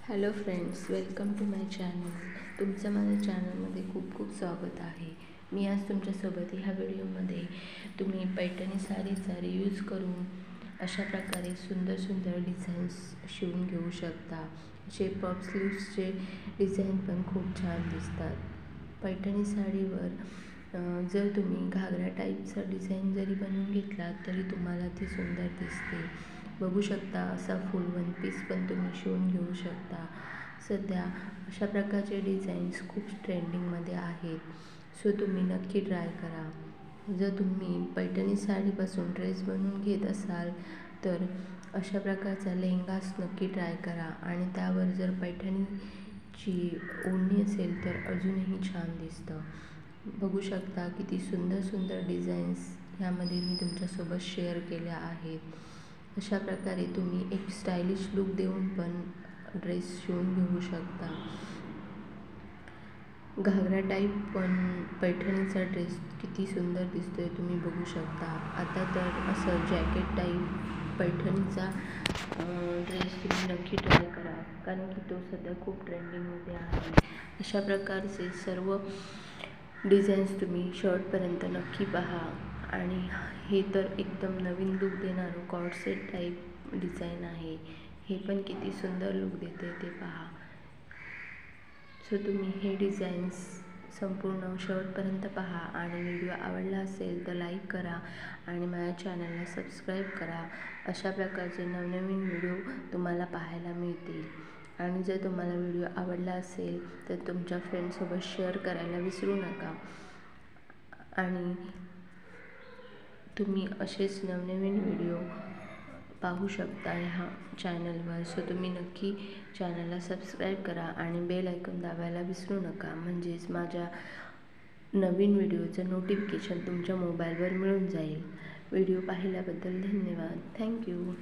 Hello friends, welcome to my channel. तुमचं माझ्या चॅनलमध्ये खूप खूप स्वागत आहे. मी आज तुमच्यासोबत ह्या व्हिडिओमध्ये तुम्ही पैठणी साडीचा रियूज करून अशा प्रकारे सुंदर सुंदर डिझाईन्स शिवून घेऊ शकता. असे पफ स्लीव्सचे डिझाईन पण खूप छान दिसतात. पैठणी साडीवर जर तुम्ही घागरा टाईपचा डिझाईन जरी बनवून घेतला तरी तुम्हाला ती सुंदर दिसते. बघू शकता असा फुल वन पीस पण तुम्ही शिवून घेऊ शकता. सध्या अशा प्रकारचे डिझाईन्स खूप ट्रेंडिंगमध्ये आहेत. सो तुम्ही नक्की ट्राय करा. जर तुम्ही पैठणी साडीपासून ड्रेस बनवून घेत असाल तर अशा प्रकारचा लेहंगाच नक्की ट्राय करा. आणि त्यावर जर पैठणीची ओढणी असेल तर अजूनही छान दिसतं. बघू शकता किती सुंदर सुंदर डिझाईन्स ह्यामध्ये मी तुमच्यासोबत शेअर केल्या आहेत. अशा प्रकारे तुम्ही एक स्टायलिश लुक देऊन पण ड्रेस शिवून घेऊ शकता. घागरा टाईप पण पैठणीचा ड्रेस किती सुंदर दिसतोय तुम्ही बघू शकता. आता तर असं जॅकेट टाईप पैठणीचा ड्रेस तुम्ही नक्की ट्राय करा, कारण की तो सध्या खूप ट्रेंडिंगमध्ये आहे. अशा प्रकारचे सर्व डिझाईन्स तुम्ही शर्टपर्यंत नक्की पहा. आणि हे तर एकदम नवीन लुक देणारं कॉर्डसेट टाईप डिझाईन आहे. हे पण किती सुंदर लुक देते ते पहा. सो तुम्ही हे डिझाईन्स संपूर्ण शेवटपर्यंत पहा आणि व्हिडिओ आवडला असेल तर लाईक करा आणि माझ्या चॅनलला सबस्क्राईब करा. अशा प्रकारचे नवनवीन व्हिडिओ तुम्हाला पाहायला मिळतील. आणि जर तुम्हाला व्हिडिओ आवडला असेल तर तुमच्या फ्रेंड्ससोबत शेअर करायला विसरू नका. आणि तुम्ही असेच नवनवीन व्हिडिओ पाहू शकता ह्या चॅनलवर. सो तुम्ही नक्की चॅनलला सबस्क्राईब करा आणि बेल आयकॉन दाबायला विसरू नका, म्हणजेच माझ्या नवीन व्हिडिओचं नोटिफिकेशन तुमच्या मोबाईलवर मिळून जाईल. व्हिडिओ पाहिल्याबद्दल धन्यवाद. थँक्यू.